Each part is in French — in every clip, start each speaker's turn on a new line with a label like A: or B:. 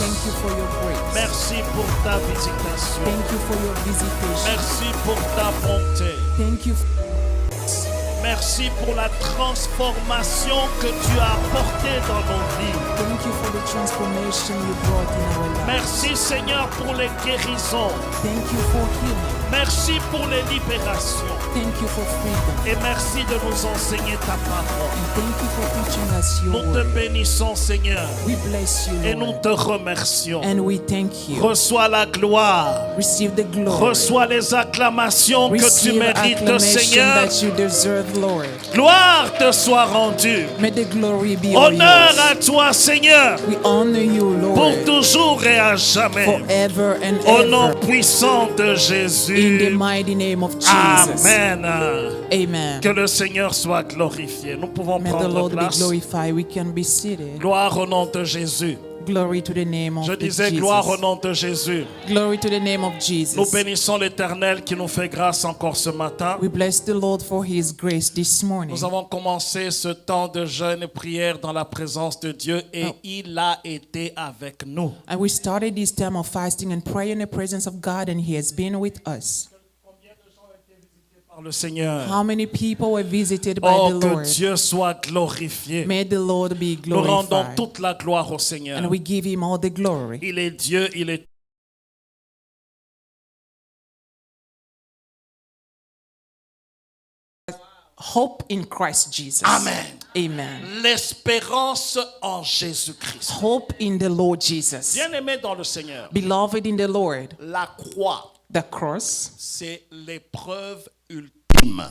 A: Thank you for your grace.
B: Merci pour ta visitation.
A: Thank you for your visitation.
B: Merci pour ta bonté.
A: Thank you.
B: Merci pour la transformation que tu as apportée dans nos vies.
A: Thank you for the transformation you brought in our lives.
B: Merci Seigneur pour les guérisons.
A: Thank you for healing.
B: Merci pour les libérations.
A: Thank you for freedom.
B: Et merci de nous enseigner ta parole.
A: And thank you for teaching us your
B: Nous te
A: word.
B: bénissons Seigneur.
A: We bless you,
B: Et nous
A: Lord.
B: te remercions.
A: And we thank you.
B: Reçois la gloire.
A: Receive the glory.
B: Reçois les acclamations que tu
A: Receive
B: mérites,
A: acclamation
B: Seigneur.
A: that you deserve, Lord.
B: Gloire te soit rendue.
A: May the glory be
B: Honneur
A: yours.
B: à toi, Seigneur,
A: We honor you,
B: pour
A: Lord,
B: toujours et à jamais.
A: forever and
B: Au nom
A: ever.
B: puissant de
A: In the
B: Jésus.
A: mighty name of Jesus.
B: Amen.
A: Amen.
B: Que le Seigneur soit glorifié. Nous pouvons
A: May the
B: prendre
A: Lord be
B: place.
A: glorified. We can be seated.
B: Gloire au nom de Jésus.
A: Glory to the name of
B: Je disais gloire au nom de Jésus.
A: Glory to the name of
B: Nous
A: Jesus.
B: bénissons l'Éternel qui nous fait grâce encore ce matin.
A: We bless the Lord for His grace this morning.
B: Nous avons commencé ce temps de jeûne et prière dans la présence de Dieu et il a été avec nous.
A: And we started this time of fasting and prayer in the presence of God, and He has been with us.
B: Par le Seigneur.
A: How many people were visited by
B: Oh,
A: the
B: que
A: Lord?
B: Dieu soit glorifié.
A: May the Lord be
B: Nous rendons
A: glorified.
B: toute la gloire au Seigneur.
A: And we give Him all the glory.
B: Il est Dieu, il est
A: Hope in Christ Jesus.
B: Amen.
A: Amen.
B: L'espérance en Jésus-Christ.
A: Hope in the Lord Jesus.
B: Bien-aimé dans le Seigneur,
A: Beloved in the Lord,
B: la croix,
A: the cross,
B: c'est l'épreuve ultime.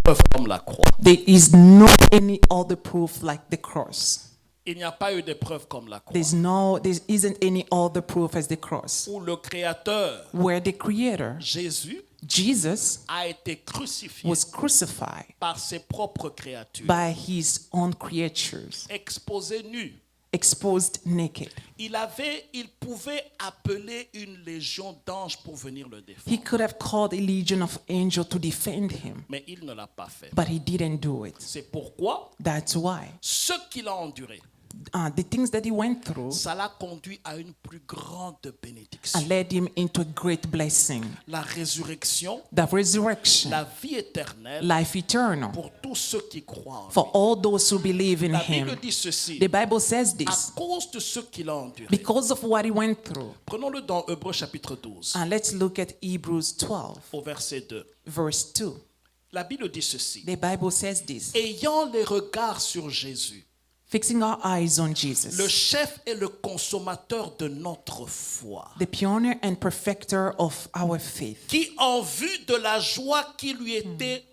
B: Épreuve comme la croix.
A: there is no any other proof like the cross.
B: Il n'y a pas eu d'épreuve comme la croix.
A: There isn't any other proof as the cross.
B: Où le Créateur,
A: Where the Creator,
B: Jésus,
A: Jesus,
B: a été crucifié
A: was crucified
B: par ses propres créatures,
A: by His own creatures,
B: exposé nu.
A: exposed naked.
B: Il pouvait appeler une légion d'anges pour venir le défendre.
A: He could have called a legion of angels to defend him,
B: Mais il ne l'a pas fait.
A: but he didn't do it.
B: C'est pourquoi
A: That's why
B: ce qu'il a enduré,
A: the things that he went through
B: ça l'a conduit à une plus grande bénédiction.
A: led him into a great blessing.
B: La résurrection,
A: The resurrection,
B: la vie éternelle
A: life eternal,
B: pour tous ceux qui croient en lui.
A: for all those who believe in
B: La Bible
A: him.
B: dit ceci,
A: The Bible says
B: à
A: this,
B: cause de ce qu'il a enduré.
A: because of what he went through.
B: Prenons-le dans Hébreux chapitre 12,
A: And let's look at Hebrews 12,
B: au verset 2.
A: verse 2.
B: La Bible dit ceci,
A: The Bible says this,
B: ayant les regards sur Jésus,
A: fixing our eyes on
B: le
A: Jesus,
B: chef et le consommateur de notre foi,
A: the pioneer and perfecter of our faith,
B: qui en vue de la joie qui lui était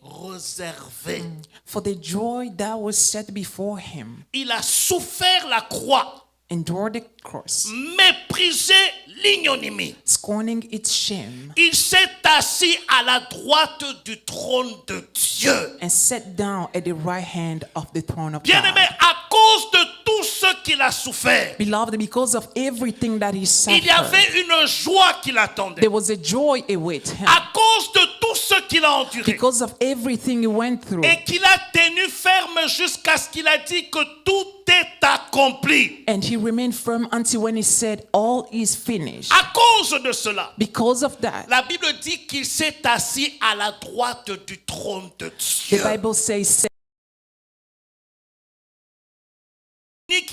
B: réservée,
A: for the joy that was set before him,
B: il a souffert la croix,
A: endured the cross,
B: méprisé l'ignominie.
A: scorning its shame,
B: Il s'est assis à la droite du trône de Dieu.
A: and sat down at the right hand of the throne of
B: Bien-aimé,
A: God.
B: à cause de tout ce qu'il a souffert,
A: Beloved, because of everything that he
B: il y
A: suffered,
B: avait une joie qui l'attendait.
A: there was a joy await him.
B: À cause de tout ce qu'il a enduré,
A: Because of everything he went through,
B: et qu'il a tenu ferme jusqu'à ce qu'il a dit que tout est accompli.
A: and he remained firm until when he said, all is finished.
B: À cause de cela,
A: Because of that,
B: la Bible dit qu'il s'est assis à la droite du trône de
A: the
B: Dieu.
A: Bible says,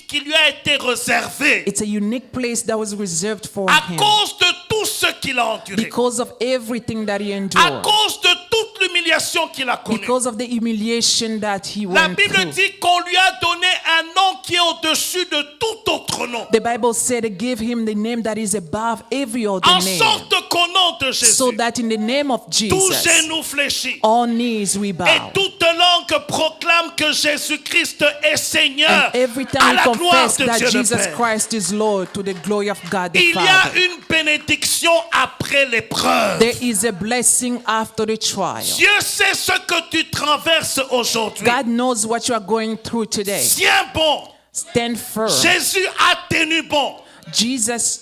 B: Qui lui a été réservé
A: it's a unique place that was reserved for
B: à
A: him.
B: cause de tout ce qu'il a enduré,
A: Because of everything that he
B: à
A: endured.
B: cause de toute l'humiliation qu'il a connue.
A: Because of the humiliation that he
B: La
A: went
B: Bible
A: through.
B: dit qu'on lui a donné un nom qui est au-dessus de tout autre nom,
A: The Bible said it gave him the name that is above every other
B: en
A: name.
B: sorte qu'au nom de
A: So
B: Jésus,
A: that in the name of
B: tout
A: Jesus,
B: genou fléchit
A: all knees we
B: et
A: bow.
B: toute langue proclame que Jésus-Christ est Seigneur,
A: And every
B: à
A: time
B: la
A: we
B: gloire
A: confess
B: de
A: that
B: Dieu le
A: Jesus
B: Père.
A: Christ is Lord to the glory of God the
B: Il y a
A: Father.
B: une bénédiction après l'épreuve.
A: There is a blessing after the trial.
B: Dieu sait ce que tu traverses aujourd'hui.
A: God knows what you are going through today.
B: Tiens bon.
A: Stand firm.
B: Jésus a tenu bon
A: Jesus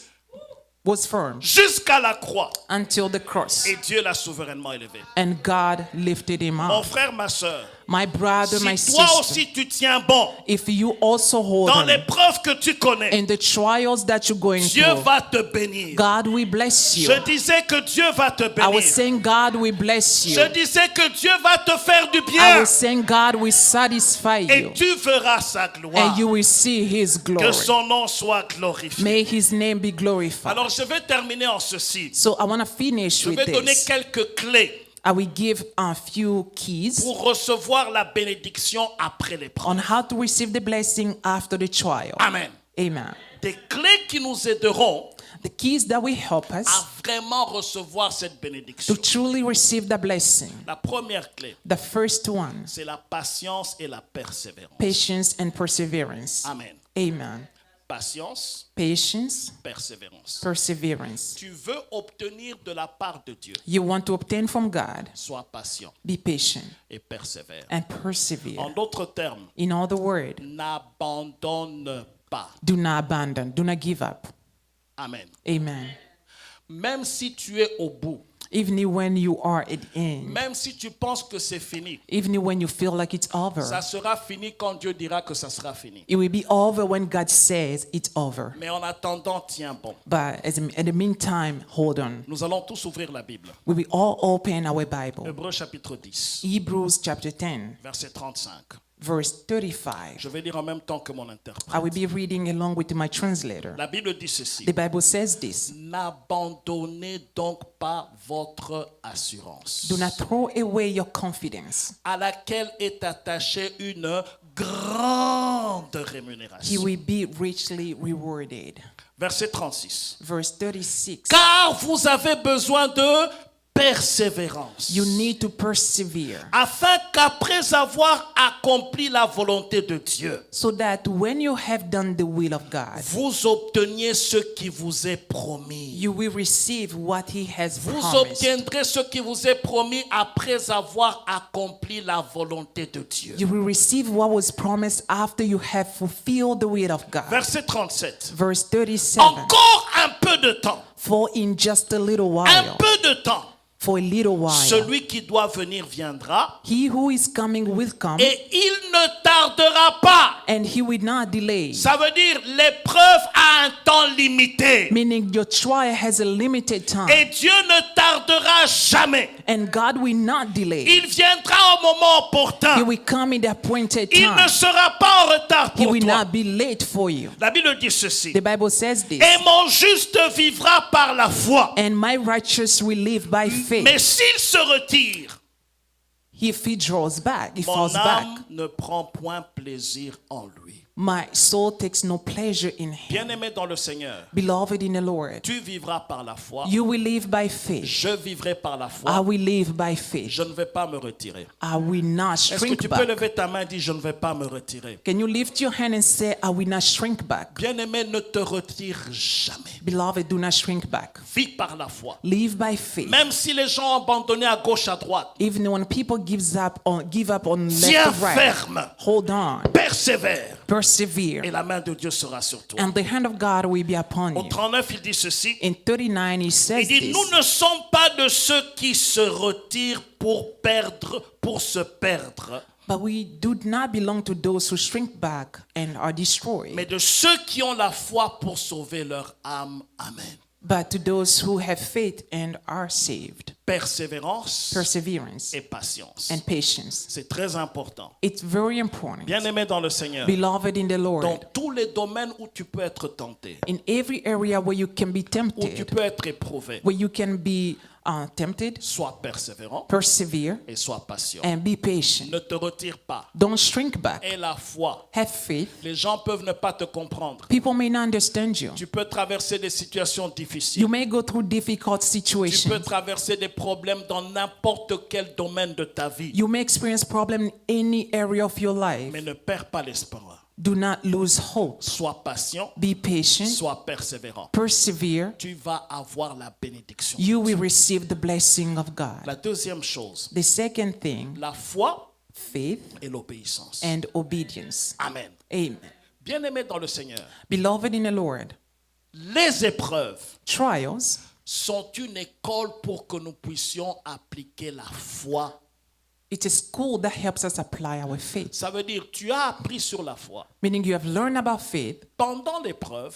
A: was firm
B: jusqu'à la croix.
A: until the cross.
B: Et Dieu l'a souverainement élevé.
A: And God lifted him
B: Mon
A: up.
B: frère, ma soeur,
A: My brother, my
B: si toi
A: sister,
B: aussi tu tiens bon
A: if you also hold
B: dans
A: on
B: l'épreuve que tu connais,
A: in the trials that you're going
B: Dieu
A: through,
B: va te bénir.
A: God will bless you.
B: Je disais que Dieu va te
A: I was
B: bénir.
A: saying God will bless you.
B: Je disais que Dieu va te faire du
A: I
B: bien
A: was saying God will satisfy
B: et
A: you.
B: tu verras sa gloire.
A: And you will see His
B: Que
A: glory.
B: son nom soit glorifié.
A: May His name be glorified.
B: Alors je vais terminer en ceci.
A: So I want to finish
B: Je
A: with
B: vais donner
A: this.
B: quelques clés
A: I will give a few keys
B: pour recevoir la bénédiction après l'épreuve.
A: on how to receive the blessing after the trial.
B: Amen.
A: Amen.
B: Des clés qui nous aideront
A: The keys that will help
B: à
A: us
B: vraiment recevoir cette bénédiction.
A: to truly receive the blessing.
B: La première clé,
A: The first one,
B: c'est la patience et la persévérance.
A: patience and perseverance.
B: Amen.
A: Amen.
B: Patience,
A: Patience,
B: persévérance.
A: perseverance.
B: Tu veux obtenir de la part de Dieu.
A: You want to obtain from God,
B: Sois patient
A: be patient
B: et persévère.
A: and persevere.
B: En d'autres termes,
A: In other words,
B: n'abandonne pas.
A: do not abandon, do not give up.
B: Amen.
A: Amen.
B: Même si tu es au bout,
A: Even when you are at end,
B: même si tu penses que c'est fini,
A: even when you feel like it's over,
B: ça sera fini quand Dieu dira que ça sera fini.
A: it will be over when God says it's over.
B: Mais en attendant, tiens bon.
A: But in the meantime, hold on.
B: Nous allons tous ouvrir la Bible.
A: We will all open our Bible.
B: Hébreux chapitre 10,
A: Hebrews chapter 10,
B: verset 35.
A: verse 35.
B: Je vais lire en même temps que mon interprète.
A: I will be reading along with my translator.
B: La Bible dit ceci.
A: The Bible says this.
B: N'abandonnez donc pas votre assurance,
A: Do not throw away your confidence.
B: à laquelle est attachée une grande
A: He
B: rémunération.
A: will be richly rewarded.
B: Verset 36.
A: Verse 36.
B: Car vous avez besoin de persévérance,
A: You need to persevere
B: afin qu'après avoir accompli la volonté de Dieu,
A: so that when you have done the will of God,
B: vous obteniez ce qui vous est promis.
A: you will receive what He has
B: Vous
A: promised.
B: obtiendrez ce qui vous est promis après avoir accompli la volonté de Dieu.
A: You will receive what was promised after you have fulfilled the will of God.
B: Verset 37.
A: Verse 37.
B: Encore un peu de temps,
A: For in just a little
B: un
A: while,
B: peu de temps,
A: for a little while,
B: celui qui doit venir viendra
A: He who is coming will come,
B: et il ne tardera pas.
A: and He will not delay.
B: Ça veut dire l'épreuve a un temps limité.
A: Meaning your trial has a limited time,
B: Et Dieu ne tardera jamais.
A: and God will not delay.
B: Il viendra au moment
A: He
B: opportun.
A: will come in the appointed
B: Il ne
A: time.
B: sera pas en retard
A: He
B: pour
A: will
B: toi.
A: not be late for you.
B: La Bible dit ceci.
A: The Bible says this.
B: Et mon juste vivra par la foi.
A: And my righteous will live by faith.
B: Mais s'il se retire,
A: If he draws back, he
B: mon
A: falls back,
B: âme ne prend point plaisir en lui.
A: my soul takes no pleasure in him.
B: Bien-aimé dans le Seigneur,
A: Beloved in the Lord,
B: tu vivras par la foi.
A: you will live by faith.
B: Je vivrai par la
A: I
B: foi.
A: will live by faith.
B: Je ne vais pas me retirer.
A: I will not
B: Est-ce que
A: shrink
B: tu peux
A: back.
B: lever ta main et dire je ne vais pas me retirer?
A: Can you lift your hand and say, I will not shrink back?
B: Bien-aimé, ne te retire jamais.
A: Beloved, do not shrink back.
B: Vis par la foi.
A: Live by faith.
B: Même si les gens ont abandonné à gauche, à droite,
A: Even when people give up on left
B: tiens
A: and right,
B: ferme,
A: hold on,
B: persévère,
A: persevere,
B: et la main de Dieu sera sur toi.
A: and the hand of God will be upon
B: Au
A: you.
B: 39, il dit ceci.
A: In 39, he
B: Il
A: says
B: dit,
A: this.
B: nous ne sommes pas de ceux qui se retirent pour se perdre,
A: But we do not belong to those who shrink back and are destroyed,
B: mais de ceux qui ont la foi pour sauver leur âme. Amen.
A: but to those who have faith and are saved.
B: Persévérance
A: Perseverance
B: et patience.
A: and patience.
B: C'est très important.
A: It's very important.
B: Bien-aimé dans le Seigneur,
A: Beloved in the
B: dans
A: Lord,
B: tous les domaines où tu peux être tenté,
A: in every area where you can be
B: où tu
A: tempted,
B: peux être éprouvé,
A: where you can be tempted,
B: sois persévérant
A: persevere
B: et sois patient.
A: and be patient.
B: Ne te retire pas.
A: Don't shrink back.
B: Aie la foi.
A: Have faith.
B: Les gens peuvent ne pas te comprendre.
A: People may not understand you.
B: Tu peux traverser des situations difficiles.
A: You may go through difficult
B: Tu peux
A: situations.
B: traverser des problèmes dans n'importe quel domaine de ta vie.
A: You may experience problems in any area of your life.
B: Mais ne perds pas l'espoir.
A: Do not lose hope.
B: Sois patient,
A: Be patient.
B: sois persévérant.
A: Persevere.
B: Tu vas avoir la bénédiction.
A: You will receive the blessing of God.
B: La deuxième chose,
A: The second thing,
B: la foi
A: faith
B: et l'obéissance.
A: and obedience.
B: Amen.
A: Amen.
B: Bien-aimé dans le Seigneur,
A: Beloved in the Lord,
B: les épreuves
A: trials
B: sont une école pour que nous puissions appliquer la foi
A: It's a school that helps us apply our faith.
B: Ça veut dire tu as appris sur la foi.
A: Meaning you have learned about faith
B: Pendant l'épreuve,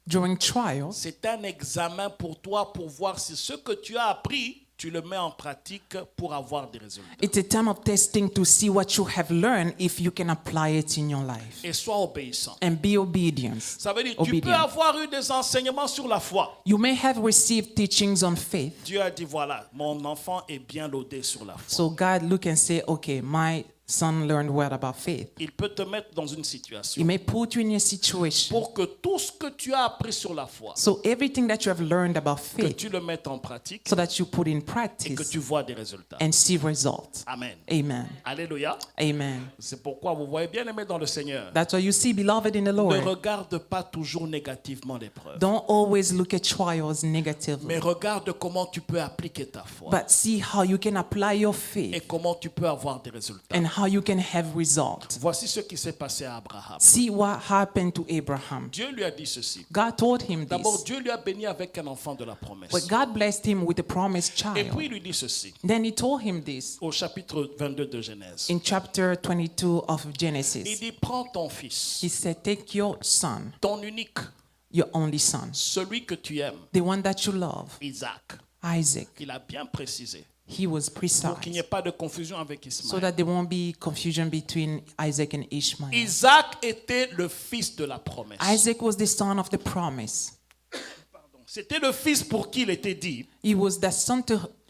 A: during trials.
B: c'est un examen pour toi pour voir si ce que tu as appris, tu le mets en pratique pour avoir des résultats.
A: It's a time of testing to see what you have learned if you can apply it in your life.
B: Et sois obéissant.
A: And be obedient.
B: Ça veut dire tu peux
A: Obedient.
B: avoir eu des enseignements sur la foi.
A: You may have received teachings on faith.
B: Dieu a dit voilà, mon enfant est bien lodé sur la foi.
A: So God look and say, okay, my son learned well about faith.
B: Il peut te mettre dans une
A: He
B: situation
A: may put you in a situation.
B: pour que tout ce que tu as appris sur la foi,
A: So everything that you have learned about
B: que
A: faith,
B: tu le mettes en pratique
A: so that you put in
B: et que
A: practice
B: tu vois des résultats.
A: and see results.
B: Amen.
A: Amen.
B: Alléluia.
A: Amen.
B: C'est pourquoi vous voyez bien aimé dans le Seigneur.
A: That's why you see, beloved in the
B: Ne
A: Lord,
B: regarde pas toujours négativement l'épreuve,
A: don't always look at trials negatively,
B: mais regarde comment tu peux appliquer ta foi
A: but see how you can apply your
B: et
A: faith
B: comment tu peux avoir des résultats.
A: and how you can have results.
B: Voici ce qui s'est passé à Abraham.
A: See what happened to Abraham.
B: Dieu lui a dit ceci.
A: God told him
B: D'abord,
A: this,
B: Dieu lui a béni avec un enfant de la promesse.
A: but God blessed him with a promised
B: Et
A: child.
B: puis il lui dit ceci
A: Then he told him this
B: au chapitre 22 de Genèse.
A: in chapter 22 of
B: Il
A: Genesis.
B: dit prends ton fils,
A: He said, take your son,
B: ton unique,
A: your only son,
B: celui que tu aimes,
A: the one that you love,
B: Isaac.
A: Isaac.
B: Il a bien précisé
A: He was
B: pour qu'il n'y ait
A: precise
B: pas de confusion avec
A: so
B: Ismaël.
A: that there won't be confusion between Isaac and Ishmael.
B: Isaac était le fils de la promesse.
A: Isaac was the son of the promise.
B: C'était le fils pour qui il était dit,
A: He was the son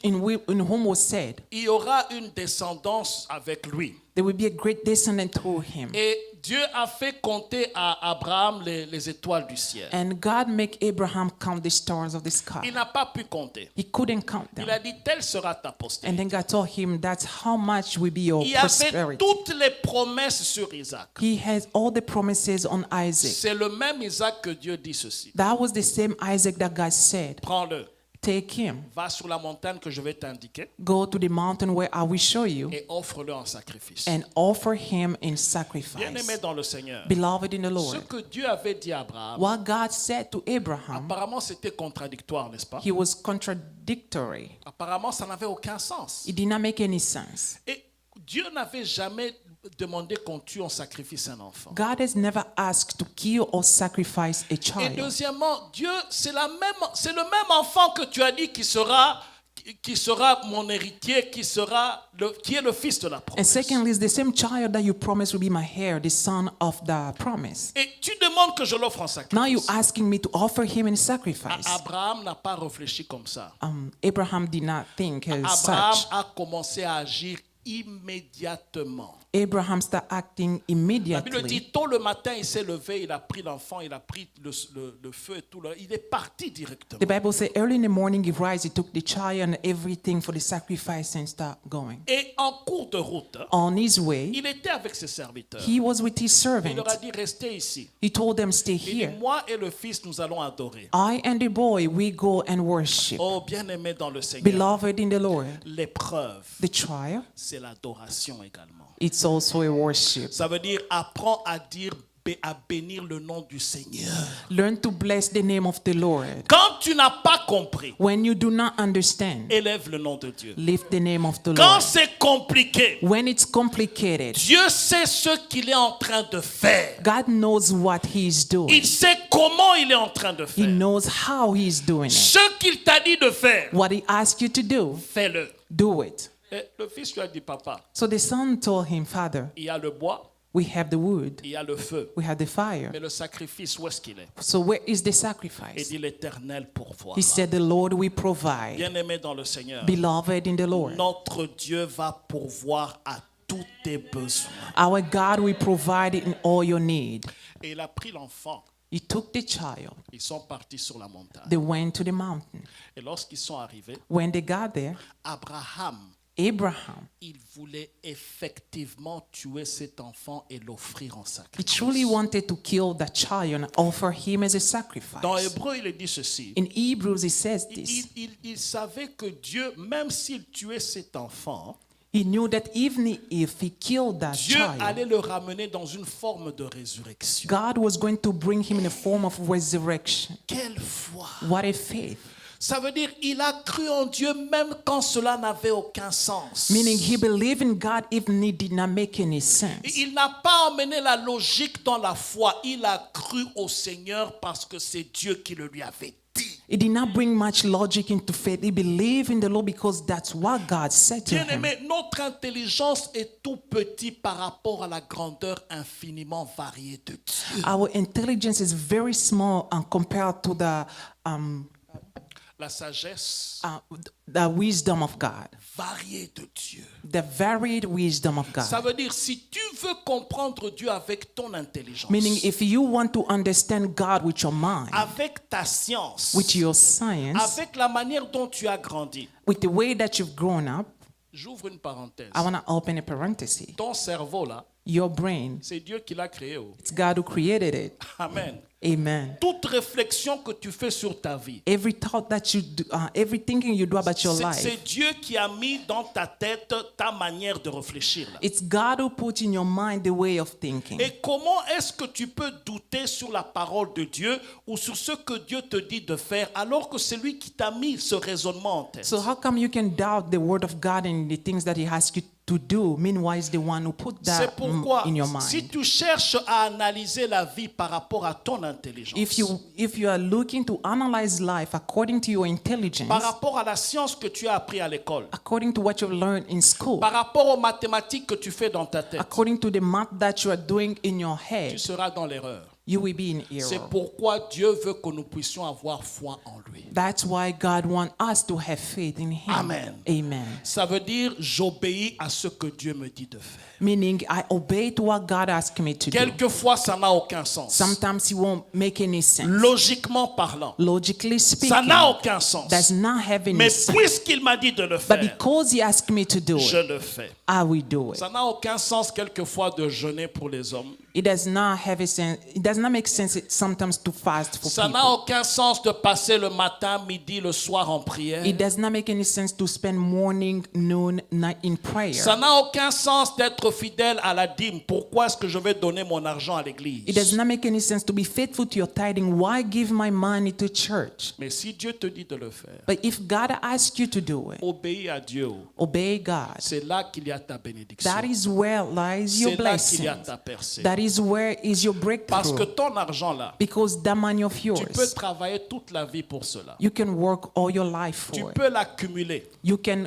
A: in whom was said,
B: il y aura une descendance avec lui.
A: there will be a great descendant through him.
B: Et Dieu a fait compter à Abraham les étoiles du ciel.
A: And God make Abraham count the stars of the
B: Il
A: sky.
B: n'a pas pu compter.
A: He couldn't count
B: Il
A: them.
B: a dit, telle sera ta
A: And
B: postérité.
A: then God told him that's how much will be your
B: Il avait
A: prosperity.
B: toutes les promesses sur Isaac.
A: He has all the promises on Isaac.
B: C'est le même Isaac que Dieu dit ceci.
A: That was the same Isaac that God said,
B: Prends-le,
A: take him,
B: va sur la montagne que je vais t'indiquer
A: go to the mountain where I will show you,
B: et offre-le en sacrifice.
A: and offer him in
B: Bien-aimé
A: sacrifice.
B: dans le Seigneur,
A: Beloved in the
B: ce
A: Lord,
B: que Dieu avait dit à Abraham,
A: what God said to Abraham,
B: apparemment c'était contradictoire, n'est-ce pas?
A: he was contradictory.
B: Apparemment ça n'avait aucun sens.
A: It did not make any sense.
B: Et Dieu n'avait jamais demandé qu'on tue en sacrifice un enfant.
A: God has never asked to kill or sacrifice a
B: Et
A: child.
B: deuxièmement, Dieu, c'est le même enfant que tu as dit qui sera mon héritier, qui est le fils de la
A: And
B: promesse.
A: secondly, it's the same child that you promised will be my heir, the son of the promise.
B: Et tu demandes que je l'offre en
A: Now you're
B: sacrifice.
A: asking me to offer him in sacrifice.
B: Abraham n'a pas réfléchi comme ça.
A: Abraham did not think as
B: Abraham
A: such.
B: a commencé à agir immédiatement.
A: Abraham started acting
B: La Bible
A: immediately.
B: dit, tôt le matin, il s'est levé, il a pris l'enfant, il a pris le feu et tout. Il est parti directement.
A: The Bible says early in the morning he rise, he took the child and everything for the sacrifice and start going.
B: Et en cours de route,
A: On his way,
B: il était avec ses serviteurs.
A: he was with his
B: Il
A: servant.
B: leur a dit, restez ici.
A: He told them, stay
B: Il dit,
A: here.
B: moi et le fils, nous allons adorer.
A: I and the boy, we go and worship.
B: Oh, bien-aimé dans le Seigneur,
A: Beloved in the Lord,
B: l'épreuve,
A: the trial,
B: c'est l'adoration également.
A: it's also a worship.
B: Ça veut dire, apprends à dire, à bénir le nom du Seigneur.
A: Learn to bless the name of the Lord.
B: Quand tu n'as pas compris,
A: When you do not understand,
B: élève le nom de Dieu.
A: lift the name of the
B: Quand
A: Lord.
B: c'est compliqué,
A: When it's complicated,
B: Dieu sait ce qu'il est en train de faire.
A: God knows what he is doing.
B: Il sait comment il est en train de
A: He
B: faire.
A: knows how he is doing it.
B: Ce qu'il t'a dit de faire,
A: What he asked you to do,
B: fais-le.
A: do it.
B: Et le fils lui a dit, papa,
A: So the son told him, Father,
B: il y a le bois,
A: we have the wood,
B: il y a le feu.
A: we have the fire.
B: Mais le sacrifice, où est-ce qu'il est?
A: So where is the
B: Et
A: sacrifice?
B: dit, l'Éternel pourvoira.
A: He said, the Lord will provide.
B: Bien-aimé dans le Seigneur,
A: Beloved in the Lord,
B: notre Dieu va pourvoir à tous tes besoins.
A: our God will provide in all your need.
B: Et il a pris l'enfant.
A: He took the child.
B: Ils sont partis sur la montagne.
A: They went to the mountain.
B: Et lorsqu'ils sont arrivés,
A: When they got there,
B: Abraham,
A: Abraham,
B: il voulait effectivement tuer cet enfant et l'offrir en
A: he
B: sacrifice.
A: truly wanted to kill the child and offer him as a
B: Dans
A: sacrifice.
B: Hébreu, il est dit ceci.
A: In Hebrews, it says
B: Il,
A: this.
B: il savait que Dieu, même s'il tuait cet enfant,
A: He knew that even if he killed that
B: Dieu
A: child,
B: allait le ramener dans une forme de résurrection.
A: God was going to bring him in a form of resurrection.
B: Quelle foi!
A: What a faith.
B: Ça veut dire il a cru en Dieu même quand cela n'avait aucun sens.
A: Meaning he believed in God even it did not make any sense.
B: Il n'a pas emmené la logique dans la foi. Il a cru au Seigneur parce que c'est Dieu qui le lui avait dit.
A: It did not bring much logic into faith. He believed in the Lord because that's what God said to him.
B: Bien-aimé, notre intelligence est tout petit par rapport à la grandeur infiniment variée de Dieu.
A: Our intelligence is very small compared to
B: La sagesse
A: the wisdom of God,
B: variée de Dieu.
A: the varied wisdom of
B: Ça
A: God.
B: veut dire si tu veux comprendre Dieu avec ton intelligence,
A: Meaning, if you want to understand God with your mind,
B: avec ta science,
A: with your science,
B: avec la manière dont tu as grandi.
A: with the way that you've grown up,
B: J'ouvre une parenthèse.
A: I want to open a parenthesis.
B: Ton cerveau là,
A: Your brain,
B: c'est Dieu qui l'a créé. Oh.
A: it's God who created it.
B: Amen.
A: Amen.
B: Toute réflexion que tu fais sur ta vie,
A: Every thought that you do, every thinking you do about your life,
B: c'est Dieu qui a mis dans ta tête ta manière de réfléchir. Là.
A: it's God who put in your mind the way of thinking.
B: Et comment est-ce que tu peux douter sur la parole de Dieu ou sur ce que Dieu te dit de faire alors que c'est lui qui t'a mis ce raisonnement en tête?
A: So how come you can doubt the word of God and the things that he asks you to do? Meanwhile, it's the one who put
B: C'est
A: that
B: pourquoi,
A: in your
B: si
A: mind.
B: tu cherches à analyser la vie par rapport à ton intelligence,
A: If you are looking to analyze life according to your intelligence,
B: par rapport à la science que tu as appris à l'école,
A: according to what you've learned in school,
B: par rapport aux mathématiques que tu fais dans ta tête,
A: according to the math that you are doing in your
B: tu
A: head,
B: seras dans l'erreur.
A: you will be in
B: C'est
A: error.
B: pourquoi Dieu veut que nous puissions avoir foi en lui.
A: That's why God wants us to have faith in him.
B: Amen.
A: Amen.
B: Ça veut dire j'obéis à ce que Dieu me dit de faire.
A: Meaning I obey to what God asked me to do.
B: Quelquefois, ça n'a aucun sens.
A: Sometimes it won't make any sense.
B: Logiquement parlant,
A: Logically
B: ça
A: speaking,
B: n'a aucun sens.
A: does not have any
B: Mais
A: sense.
B: puisqu'il m'a dit de le
A: But
B: faire,
A: because he asked me to do
B: je
A: it,
B: le fais.
A: I will do it.
B: Ça n'a aucun sens quelquefois de jeûner pour les hommes.
A: It does not have a sense. It does not make sense sometimes to fast for
B: Ça n'a
A: people.
B: aucun sens de passer le matin, midi, le soir en prière.
A: It does not make any sense to spend morning, noon, night in prayer.
B: Ça n'a aucun sens d'être fidèle à la dîme. Pourquoi est-ce que je vais donner mon argent à l'église?
A: It does not make any sense to be faithful to your tithing. Why give my money to church?
B: Mais si Dieu te dit de le faire,
A: But if God asks you to do it,
B: obéis à Dieu.
A: obey God.
B: C'est là qu'il y a ta bénédiction.
A: That is where lies your
B: C'est là qu'il y a
A: blessing.
B: ta percée.
A: That is where is your
B: Parce que
A: breakthrough.
B: ton argent là,
A: Because that money of
B: tu peux
A: yours,
B: travailler toute la vie pour cela.
A: you can work all your life
B: Tu
A: for it.
B: peux l'accumuler.
A: You can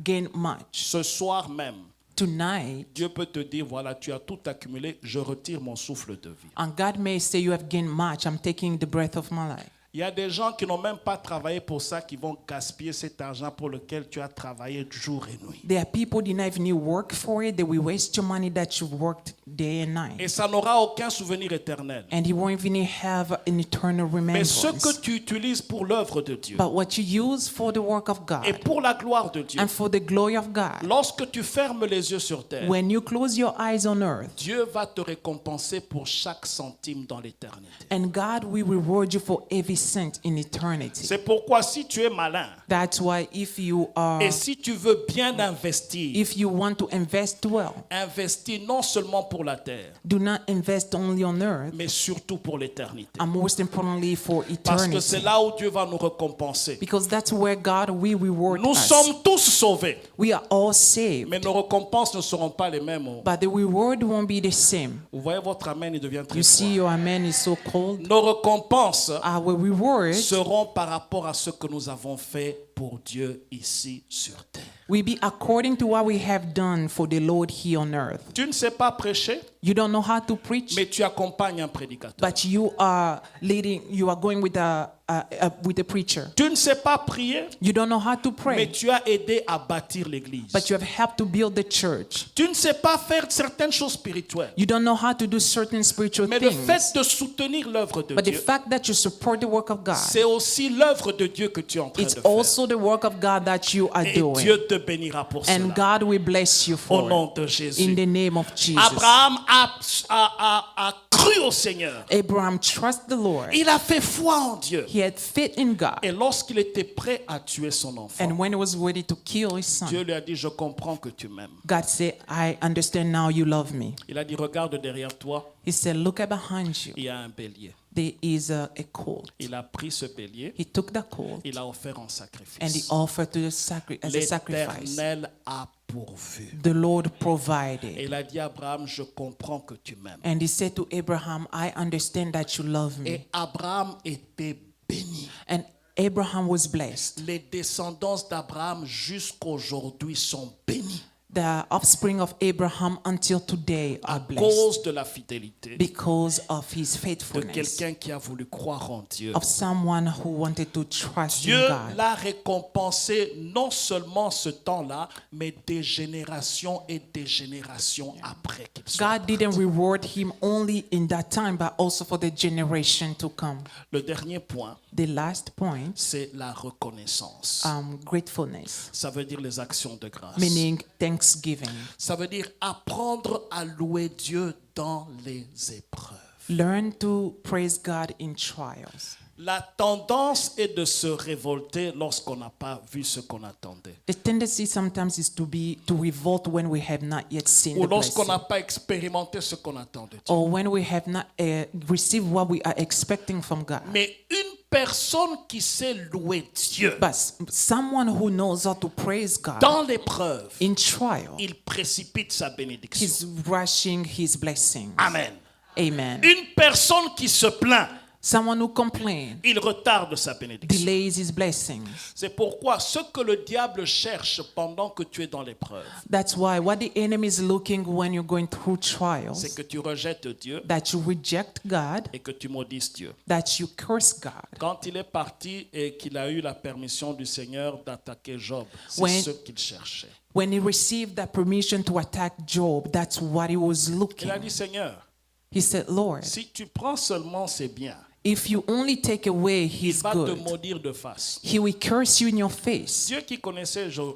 A: gain much.
B: Ce soir même,
A: Tonight,
B: Dieu peut te dire, voilà, tu as tout accumulé, je retire mon souffle de vie.
A: and God may say you have gained much. I'm taking the breath of my life.
B: Il y a des gens qui n'ont même pas travaillé pour ça, qui vont gaspiller cet argent pour lequel tu as travaillé jour et nuit.
A: There are people who did not even work for it. They will waste your money that you've worked day and night.
B: Et ça n'aura aucun souvenir éternel.
A: And you won't even have an eternal
B: Mais ce
A: remembrance.
B: que tu utilises pour l'œuvre de Dieu
A: But what you use for the work of
B: et
A: God
B: pour la gloire de Dieu,
A: and for the glory of God,
B: lorsque tu fermes les yeux sur terre,
A: when you close your eyes on earth,
B: Dieu va te récompenser pour chaque centime dans l'éternité.
A: and God will reward you for every cent in eternity.
B: C'est pourquoi si tu es malin
A: That's why if you are,
B: et si tu veux bien investir,
A: if you want to invest well,
B: investis non seulement pour la terre,
A: do not invest only on earth,
B: mais surtout pour l'éternité.
A: and most importantly for
B: Parce que c'est
A: eternity.
B: là où Dieu va nous récompenser.
A: Because that's where God will reward
B: Nous
A: us.
B: sommes tous sauvés,
A: We are all saved,
B: mais nos récompenses ne seront pas les mêmes.
A: but the reward won't be the same.
B: Vous voyez, votre amen, il devient très
A: You see,
B: froid.
A: your amen is so cold.
B: Nos récompenses
A: Our reward
B: seront par rapport à ce que nous avons fait pour Dieu ici sur terre.
A: will be according to what we have done for the Lord here on earth.
B: Tu ne sais pas prêcher,
A: You don't know how to preach,
B: mais tu accompagnes un prédicateur.
A: but you are leading. You are going with a preacher.
B: Tu ne sais pas prier,
A: You don't know how to
B: mais
A: pray,
B: tu as aidé à bâtir l'église.
A: but you have helped to build the church.
B: Tu ne sais pas faire certaines choses spirituelles,
A: You don't know how to do certain spiritual
B: mais le
A: things,
B: fait de soutenir l'œuvre de
A: but the
B: Dieu,
A: fact that you support the work of God,
B: c'est aussi l'œuvre de Dieu que tu es en train
A: it's
B: de faire.
A: also the work of God that you are
B: Et
A: doing,
B: Dieu te bénira pour
A: and
B: cela.
A: God will bless you
B: Au
A: for
B: nom
A: it.
B: de
A: In
B: Jésus.
A: the name of Jesus.
B: Abraham a cru au Seigneur.
A: Abraham trusted the Lord.
B: Il a fait foi en Dieu.
A: He had faith in God.
B: Et lorsqu'il était prêt à tuer son enfant,
A: And when he was ready to kill his son,
B: Dieu lui a dit, je comprends que tu m'aimes.
A: God said, I understand now you love me.
B: Il a dit, regarde derrière toi,
A: He said, look at behind you.
B: il y a un bélier.
A: there is a colt.
B: Il a pris ce bélier,
A: He took the colt
B: il l'a offert en
A: and he
B: sacrifice.
A: offered to the as a sacrifice.
B: L'Éternel a pourvu.
A: The Lord
B: Et
A: provided.
B: il a dit à Abraham, je comprends que tu m'aimes.
A: And he said to Abraham, I understand that you love me.
B: Et Abraham était béni.
A: And Abraham was blessed.
B: Les descendants d'Abraham jusqu'aujourd'hui sont bénis
A: The offspring of Abraham until today
B: à
A: are blessed
B: cause de la fidélité
A: because of his
B: de
A: faithfulness,
B: quelqu'un qui a voulu croire en Dieu.
A: of someone who wanted to trust in
B: Dieu
A: God.
B: l'a récompensé non seulement ce temps-là, mais des générations et des générations après qu'il soit.
A: God didn't reward him only in that time, but also for the generation to come.
B: Le dernier point,
A: The last point,
B: c'est la reconnaissance.
A: gratefulness,
B: Ça veut dire les actions de grâce.
A: meaning thanksgiving.
B: Ça veut dire apprendre à louer Dieu dans les épreuves.
A: Learn to praise God in trials.
B: La tendance est de se révolter lorsqu'on n'a pas vu ce qu'on attendait.
A: The tendency sometimes is to revolt when we have not yet seen
B: Ou
A: the
B: lorsqu'on
A: blessing,
B: n'a pas expérimenté ce qu'on attend de Dieu.
A: or when we have not received what we are expecting from God.
B: Mais une personne qui sait louer Dieu
A: But someone who knows how to praise God
B: dans l'épreuve,
A: in trial,
B: il précipite sa bénédiction.
A: he's rushing his blessings.
B: Amen.
A: Amen.
B: Une personne qui se plaint,
A: Someone who complains
B: il retarde sa bénédiction.
A: delays his blessings.
B: C'est pourquoi ce que le diable cherche pendant que tu es dans l'épreuve,
A: That's why what the enemy is looking when you're going through
B: c'est
A: trials,
B: que tu rejettes Dieu
A: that you reject God,
B: et que tu maudisses Dieu.
A: that you curse God.
B: Quand il est parti et qu'il a eu la permission du Seigneur d'attaquer Job, c'est
A: When-
B: ce qu'il cherchait.
A: When he received that permission to attack Job, that's what he was
B: Il
A: looking.
B: a dit, Seigneur,
A: He said, Lord,
B: si tu prends seulement ses biens,
A: if you only take away
B: il
A: his
B: va te
A: good,
B: maudire de face.
A: he will curse you in your face.
B: Dieu qui connaissait Job,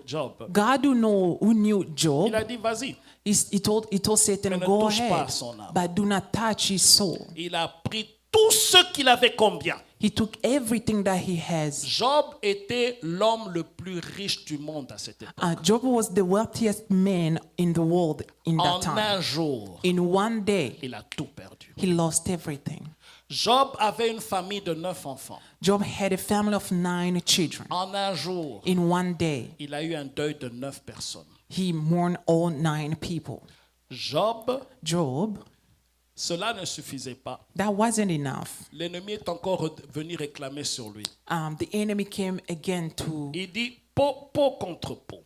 A: God who knew Job,
B: il a dit, vas-y.
A: he told Satan,
B: Mais ne
A: go
B: touche pas à
A: ahead,
B: son âme.
A: but do not touch his soul.
B: Il a pris tout ce qu'il avait comme bien.
A: He took everything that he has.
B: Job était l'homme le plus riche du monde à cette époque.
A: Job was the wealthiest man in the world in that
B: En
A: time.
B: un jour,
A: In one day,
B: il a tout perdu.
A: he lost everything.
B: Job avait une famille de 9 enfants.
A: Job had a family of 9 children.
B: En un jour,
A: In one day,
B: il a eu un deuil de 9 personnes.
A: he mourned all 9 people.
B: Job,
A: Job,
B: cela ne suffisait pas.
A: that wasn't enough.
B: L'ennemi est encore venu réclamer sur lui.
A: The enemy came again to,
B: Il dit peau contre peau.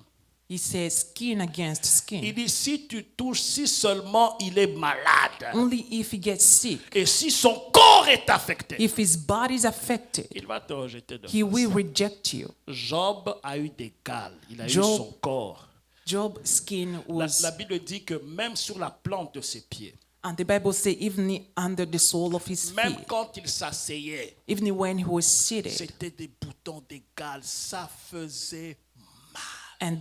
A: he says, skin against
B: Il
A: skin.
B: dit si tu touches, si seulement il est malade
A: Only if he gets sick,
B: et si son corps est affecté,
A: if his body is affected,
B: il va te rejeter de
A: he
B: face.
A: will reject you.
B: Job a eu des gales, il a eu
A: Job
B: son corps.
A: Job's skin was,
B: La Bible dit que même sur la plante de ses pieds,
A: and the Bible says, even under the sole of his
B: même
A: feet,
B: quand il s'asseyait,
A: even when he was seated,
B: c'était des boutons, des gales, ça faisait mal.
A: and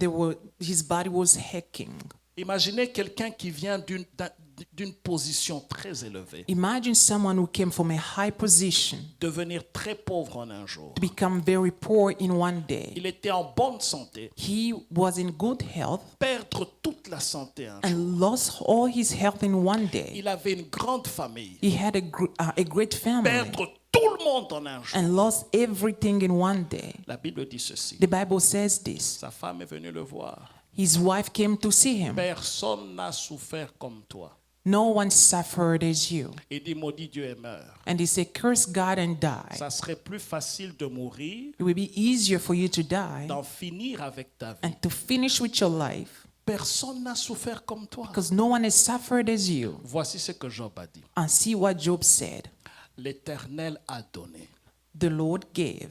A: his body was hacking.
B: Imaginez quelqu'un qui vient d'une position très élevée,
A: Imagine someone who came from a high position
B: devenir très pauvre en un jour.
A: to become very poor in one day.
B: Il était en bonne santé,
A: He was in good health
B: perdre toute la santé un jour.
A: and lost all his health in one day.
B: Il avait une grande famille,
A: He had a great family
B: perdre tout le monde en un jour.
A: and lost everything in one day.
B: La Bible dit ceci.
A: The Bible says this.
B: Sa femme est venue le voir.
A: His wife came to see him.
B: Personne n'a souffert comme toi.
A: No one suffered as you.
B: Il dit maudit Dieu et meurt.
A: And he said, curse God and die.
B: Ça serait plus facile de mourir,
A: It will be easier for you to die
B: d'en finir avec ta vie.
A: and to finish with your life
B: Personne n'a souffert comme toi.
A: because no one has suffered as you.
B: Voici ce que Job a dit.
A: And see what Job said.
B: L'Éternel a donné.
A: The Lord gave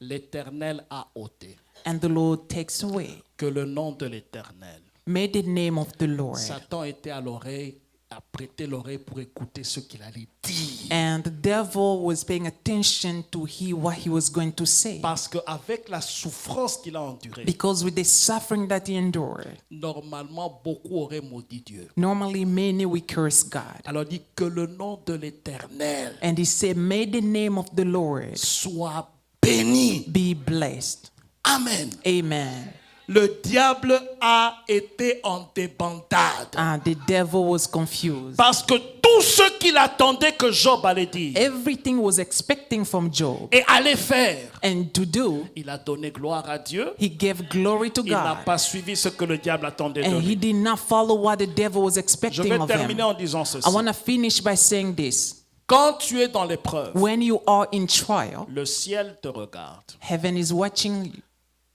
B: L'Éternel a ôté.
A: and the Lord takes away.
B: Que le nom de l'Éternel.
A: May the name of the Lord.
B: Satan était à l'oreille, a prêté l'oreille pour écouter ce qu'il allait dire.
A: And the devil was paying attention to hear what he was going to say.
B: Parce qu'avec la souffrance qu'il a endurée,
A: Because with the suffering that he endured,
B: normalement beaucoup auraient maudit Dieu.
A: normally many will curse God.
B: Alors il dit que le nom de l'Éternel
A: And he said, may the name of the Lord
B: soit béni.
A: be blessed.
B: Amen.
A: Amen.
B: le diable a été en débandade.
A: The devil was confused.
B: Parce que tout ce qu'il attendait que Job allait dire
A: Everything was expecting from Job
B: et allait faire,
A: and to do,
B: il a donné gloire à Dieu.
A: he gave glory to
B: Il n'a
A: God.
B: pas suivi ce que le diable attendait de
A: And he
B: lui.
A: did not follow what the devil was
B: Je
A: expecting
B: vais
A: of
B: terminer
A: him.
B: en disant ceci.
A: I want to finish by saying this.
B: Quand tu es dans l'épreuve,
A: When you are in trial,
B: le ciel te regarde,
A: heaven is watching you,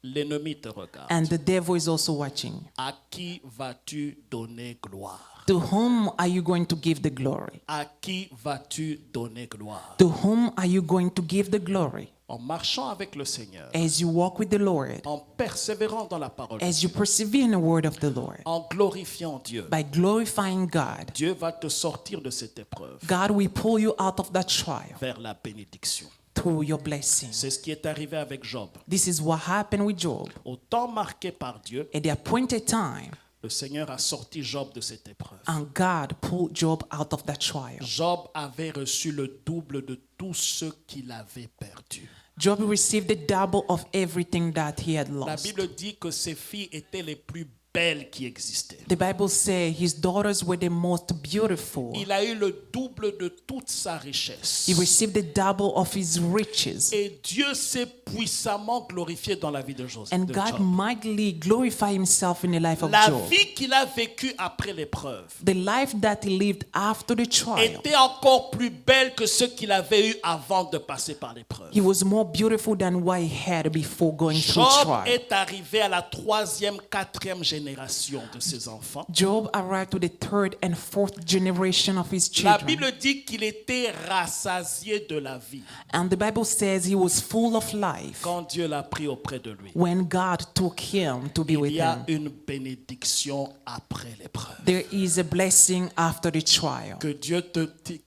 B: l'ennemi te regarde.
A: and the devil is also watching.
B: À qui vas-tu donner gloire?
A: To whom are you going to give the glory?
B: À qui vas-tu donner gloire?
A: To whom are you going to give the glory?
B: En marchant avec le Seigneur,
A: As you walk with the Lord,
B: en persévérant dans la parole,
A: as you persevere in the word of the Lord,
B: en glorifiant Dieu,
A: by glorifying God,
B: Dieu va te sortir de cette épreuve
A: God will pull you out of that trial
B: vers la bénédiction.
A: through your blessing.
B: C'est ce qui est arrivé avec Job.
A: This is what happened with Job.
B: Au temps marqué par Dieu,
A: At the appointed time,
B: le Seigneur a sorti Job de cette épreuve.
A: and God pulled Job out of that trial.
B: Job avait reçu le double de tout ce qu'il avait perdu.
A: Job received the double of everything that he had
B: La
A: lost.
B: Bible dit que ses filles étaient les plus belles qui existaient.
A: The Bible says his daughters were the most beautiful.
B: Il a eu le double de toute sa richesse.
A: He received the double of his riches.
B: Et Dieu s'est puissamment glorifié dans la vie de Job.
A: And God mightily glorified himself in the life of
B: La
A: Job.
B: vie qu'il a vécue après l'épreuve
A: The life that he lived after the trial,
B: était encore plus belle que ce qu'il avait eu avant de passer par l'épreuve.
A: he was more beautiful than what he had before going through
B: Job
A: trial.
B: est arrivé à la 3e, 4e génération de ses enfants.
A: Job arrived to the third and fourth generation of his
B: La
A: children.
B: Bible dit qu'il était rassasié de la vie
A: And the Bible says he was full of life
B: quand Dieu l'a pris auprès de lui.
A: when God took him to be with
B: Il y a
A: him.
B: une bénédiction après l'épreuve.
A: There is a blessing after the trial.
B: Que Dieu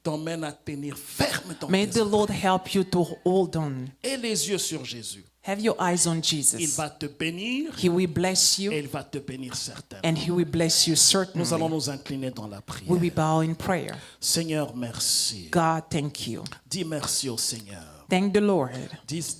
B: t'emmène à tenir ferme dans
A: May
B: tes
A: the Lord help you to hold on.
B: et les yeux sur Jésus.
A: Have your eyes on
B: Il
A: Jesus.
B: va te bénir
A: He will bless
B: et
A: you,
B: il va te bénir certainement.
A: and he will bless you
B: Nous allons
A: certainly.
B: nous incliner dans la
A: We
B: prière.
A: will bow in prayer.
B: Seigneur, merci.
A: God, thank you.
B: Dis merci au Seigneur.
A: Thank the Lord.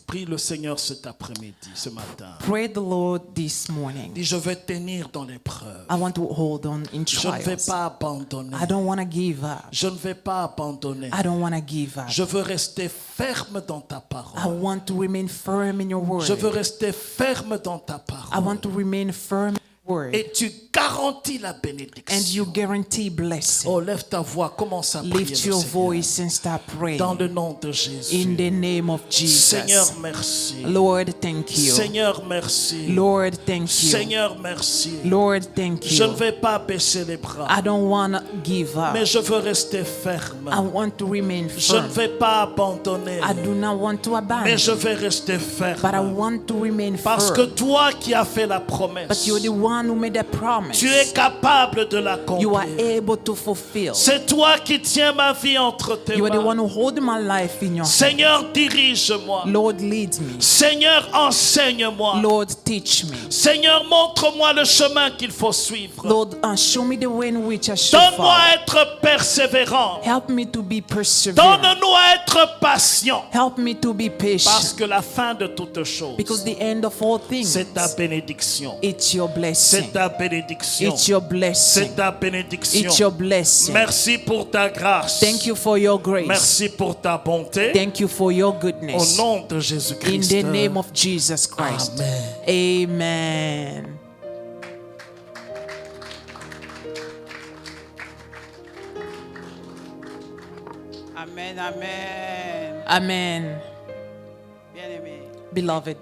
B: Prie le Seigneur cet après-midi, ce matin.
A: Pray the Lord this morning.
B: Dis, je vais tenir dans l'épreuve.
A: I want to hold on in
B: Je ne vais
A: trials.
B: pas abandonner.
A: I don't want to give up.
B: Je ne vais pas abandonner.
A: I don't want to give up.
B: Je veux rester ferme dans ta
A: I
B: parole.
A: want to remain firm in your word.
B: Je veux rester ferme dans ta
A: I want
B: parole.
A: to remain firm in your word.
B: Et tu garantis la
A: And
B: bénédiction.
A: you guarantee blessing.
B: Oh, lève ta voix, commence à prier le
A: Lift your
B: Seigneur.
A: voice and start praying.
B: Dans le nom de Jésus.
A: In the name of
B: Seigneur,
A: Jesus.
B: merci.
A: Lord, thank you.
B: Seigneur, merci.
A: Lord, thank you.
B: Seigneur, merci.
A: Lord, thank
B: Je ne
A: you.
B: vais pas baisser les bras,
A: I don't want to give up.
B: mais je veux rester ferme.
A: I want to remain
B: Je ne
A: firm.
B: vais pas abandonner,
A: I do not want to
B: mais
A: abandon.
B: je vais rester
A: But I
B: ferme.
A: want to remain
B: Parce que
A: firm.
B: toi qui as fait la
A: But
B: promesse,
A: you're the one who made a promise.
B: tu es capable de
A: You are
B: l'accomplir.
A: able to fulfill.
B: C'est toi qui tiens ma vie entre tes
A: You are the one
B: mains.
A: who hold my life in your hand.
B: Seigneur, dirige-moi.
A: Lord, lead me.
B: Seigneur, enseigne-moi.
A: Lord, teach me.
B: Seigneur, montre-moi le chemin qu'il faut suivre.
A: Lord, show me the way in which I should
B: Donne-moi à
A: follow.
B: être persévérant.
A: Help me to be perseverant.
B: Donne-nous à être patient.
A: Help me to be
B: Parce
A: patient.
B: que la fin de toutes choses,
A: Because the end of all things,
B: c'est ta bénédiction.
A: it's your blessing.
B: C'est ta bénédiction.
A: It's your blessing.
B: C'est ta bénédiction.
A: It's your blessing.
B: Merci pour ta grâce.
A: Thank you for your grace.
B: Merci pour ta bonté.
A: Thank you for your
B: Au
A: goodness.
B: nom de
A: In
B: Jésus-Christ.
A: the name of Jesus Christ.
B: Amen.
A: Amen.
C: Amen, amen.
A: Amen.
C: Bien-aimé,
A: Beloved,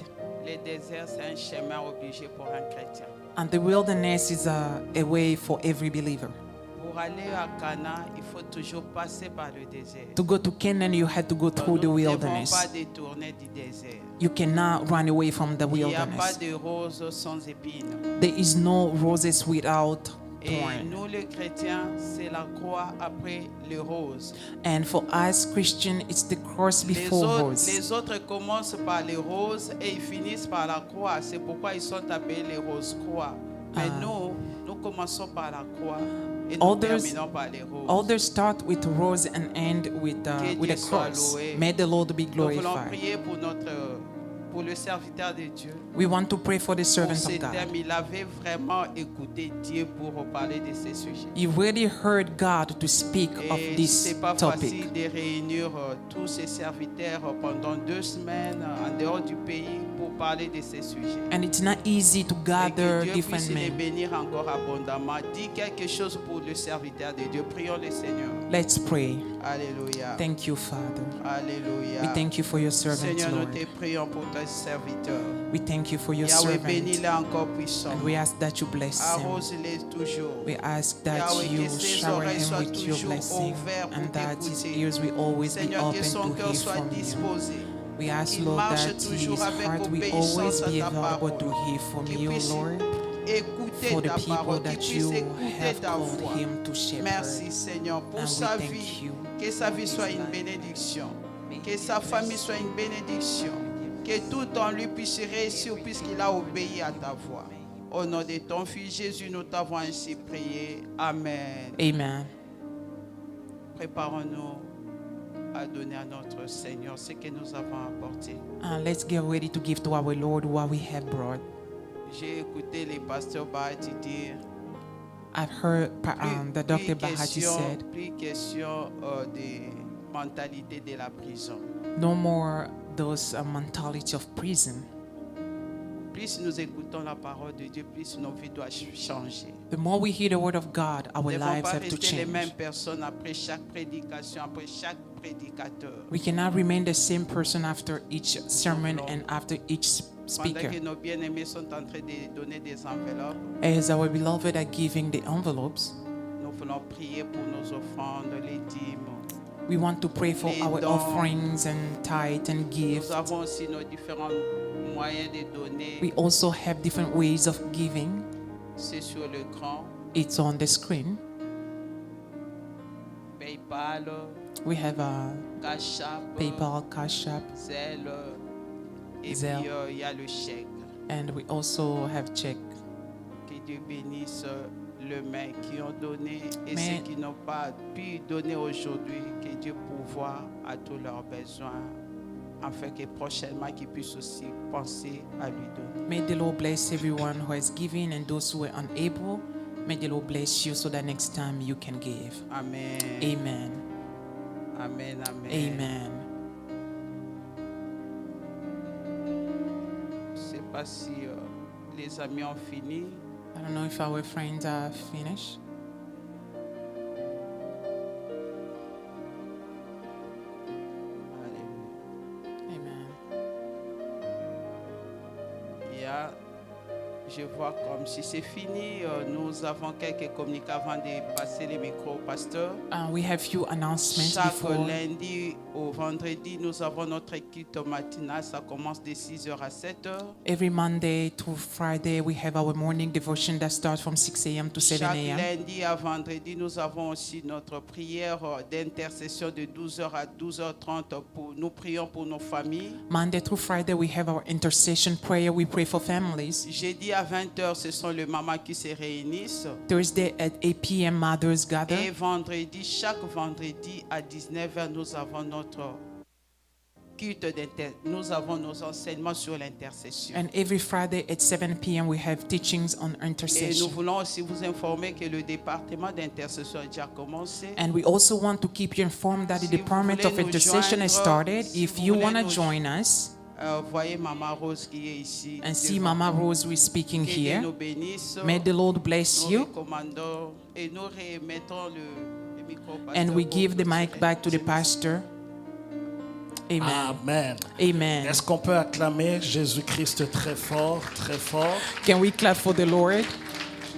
C: le désert, c'est un chemin obligé pour un chrétien.
A: and the wilderness is a way for every believer.
C: Pour aller à Cana, il faut toujours passer par le désert.
A: To go to Canaan, you had to go through the
C: Nous ne devons
A: wilderness.
C: pas détourner du désert.
A: You cannot run away from the
C: Il n'y a pas
A: wilderness.
C: de roses sans épines.
A: There is no roses without
C: Et
A: thorn.
C: nous, les chrétiens, c'est la croix après les roses.
A: And for us Christians, it's the cross before rose.
C: Les autres commencent par les roses et ils finissent par la croix. C'est pourquoi ils sont appelés les roses-croix. Mais nous commençons par la croix et nous
A: Others-
C: terminons par les roses.
A: Others start with rose and end with
C: Que
A: a
C: Dieu soit
A: cross.
C: loué.
A: May the Lord be
C: Nous voulons
A: glorified.
C: prier pour notre pour le serviteur de Dieu.
A: We want to pray for the
C: Pour
A: servant
C: ce
A: of God.
C: thème, il avait vraiment écouté Dieu pour parler de ces sujets.
A: He really heard God to speak of
C: Et
A: this
C: c'est pas
A: topic.
C: facile de réunir tous ces serviteurs pendant 2 semaines en dehors du pays pour parler de ces sujets.
A: And it's not easy to
C: Et
A: gather
C: que Dieu
A: different
C: puisse les
A: men.
C: bénir encore abondamment. Dis quelque chose pour le serviteur de Dieu. Prions le Seigneur.
A: Let's pray.
C: Alléluia.
A: Thank you, Father.
C: Alléluia.
A: We thank you for your servant,
C: Seigneur, nous
A: Lord.
C: te prions pour tes serviteurs.
A: We thank you for your
C: Yahweh,
A: servant.
C: bénis-les encore puissant.
A: And we ask that you bless him.
C: Arrose-les toujours.
A: We ask that
C: Yahweh,
A: you
C: que ses
A: shower
C: oreilles
A: him
C: soient
A: with your
C: toujours
A: blessing
C: ouvertes pour
A: and that his
C: t'écouter.
A: ears will always be
C: Seigneur, que
A: open
C: son
A: to
C: cœur
A: hear
C: soit
A: from you.
C: disposé.
A: We ask,
C: Qu'il
A: Lord,
C: marche
A: that
C: toujours
A: his
C: avec
A: heart will
C: obéissance
A: always
C: à
A: be
C: ta
A: available to
C: parole.
A: hear from
C: Qu'il
A: you,
C: puisse
A: Lord,
C: écouter
A: for the
C: ta
A: people
C: parole, qu'il
A: that
C: puisse
A: you
C: écouter
A: have
C: ta
A: called
C: voix.
A: him to shepherd.
C: Merci Seigneur pour
A: And we
C: sa
A: thank
C: vie.
A: you.
C: Que sa vie soit une bénédiction. Que sa famille soit une bénédiction. Que tout en lui puisse réussir puisqu'il a obéi à ta voix. Au nom de ton Fils Jésus, nous t'avons ainsi prié. Amen.
A: Amen.
C: Préparons-nous à donner à notre Seigneur ce que nous avons apporté.
A: Let's get ready to give to our Lord what we have brought.
C: J'ai écouté les pasteurs Bahati dire
A: I've heard the Dr. Bahati said,
C: plus question de mentalité de la prison.
A: no more those mentality of prison.
C: Plus nous écoutons la parole de Dieu, plus nos vies doivent changer.
A: The more we hear the word of God, our
C: Nous ne devons
A: lives
C: pas
A: have to
C: rester les
A: change.
C: mêmes personnes après chaque prédication, après chaque prédicateur.
A: We cannot remain the same person after each sermon and after each
C: Pendant
A: speaker.
C: que nos bien-aimés sont en train de donner des enveloppes,
A: As our beloved are giving the envelopes,
C: nous voulons prier pour nos offrandes, les dîmes.
A: we want to pray for
C: Les
A: our
C: dons.
A: offerings and tithe and
C: Nous
A: gifts.
C: avons aussi nos différents moyens de donner.
A: We also have different ways of giving.
C: C'est sur l'écran.
A: It's on the screen.
C: PayPal,
A: We have
C: Cash App,
A: PayPal, Cash App,
C: Zelle, et
A: Zelle.
C: puis il y a le chèque.
A: and we also have check.
C: Que Dieu bénisse les mains qui ont donné et
A: Mais-
C: ceux qui n'ont pas pu donner aujourd'hui. Que Dieu pourvoie à tous leurs besoins, afin que prochainement qu'ils puissent aussi penser à lui donner.
A: May the Lord bless everyone who has given and those who are unable. May the Lord bless you so that next time you can give.
C: Amen.
A: Amen.
C: Amen. Amen.
A: Amen.
C: Je ne sais pas si les amis ont fini.
A: I don't know if our friends are finished.
C: Alléluia.
A: Amen.
C: Je vois comme si c'est fini. Nous avons quelques communiqués avant de passer les micros au pasteur.
A: We have few announcements
C: Chaque
A: before.
C: lundi au vendredi, nous avons notre équipe matinale. Ça commence de 6h à 7h.
A: Every Monday to Friday, we have our morning devotion that starts from 6 a.m. to 7
C: Chaque
A: a.m.
C: lundi à vendredi, nous avons aussi notre prière d'intercession de 12h à 12h30. Nous prions pour nos familles.
A: Monday through Friday, we have our intercession prayer. We pray for families.
C: Jeudi à 20h, ce sont les mamans qui se réunissent.
A: Thursday at 8 p.m., mothers
C: Et
A: gather.
C: vendredi, chaque vendredi à 19h, nous avons notre culte nous avons nos enseignements sur l'intercession.
A: And every Friday at 7 p.m., we have teachings on
C: Et nous
A: intercession.
C: voulons aussi vous informer que le département d'intercession a déjà commencé.
A: And we also want to keep you informed that the
C: Si vous
A: Department
C: voulez
A: of
C: nous
A: Intercession has
C: joindre,
A: started.
C: si
A: If
C: vous
A: you
C: voulez
A: want to
C: nous-
A: join us
C: Voyez Maman Rose qui est ici.
A: and see
C: devant
A: Mama
C: nous.
A: Rose, we're speaking
C: Que Dieu
A: here.
C: nous bénisse.
A: May the Lord bless
C: Nous
A: you.
C: recommandons et nous remettons le micro au pasteur
A: And we
C: pour
A: give the mic
C: clôturer.
A: back to the pastor. Amen.
B: Amen.
A: Amen.
B: Est-ce qu'on peut acclamer Jésus-Christ très fort, très fort?
A: Can we clap for the Lord?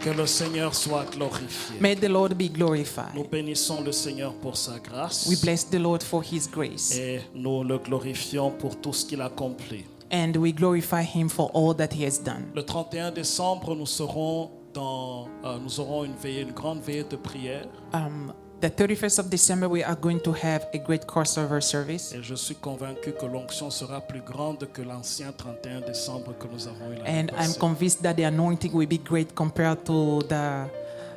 B: Que le Seigneur soit glorifié.
A: May the Lord be
B: Nous
A: glorified.
B: bénissons le Seigneur pour sa grâce
A: We bless the Lord for his grace.
B: et nous le glorifions pour tout ce qu'il accomplit.
A: And we glorify him for all that he has done.
B: Le 31 décembre, nous aurons une grande veillée de prière
A: The 31st of December, we are going to have a great crossover service.
B: et je suis convaincu que l'onction sera plus grande que l'ancien 31 décembre que nous avons eu l'année
A: And I'm
B: passée.
A: convinced that the anointing will be great compared to the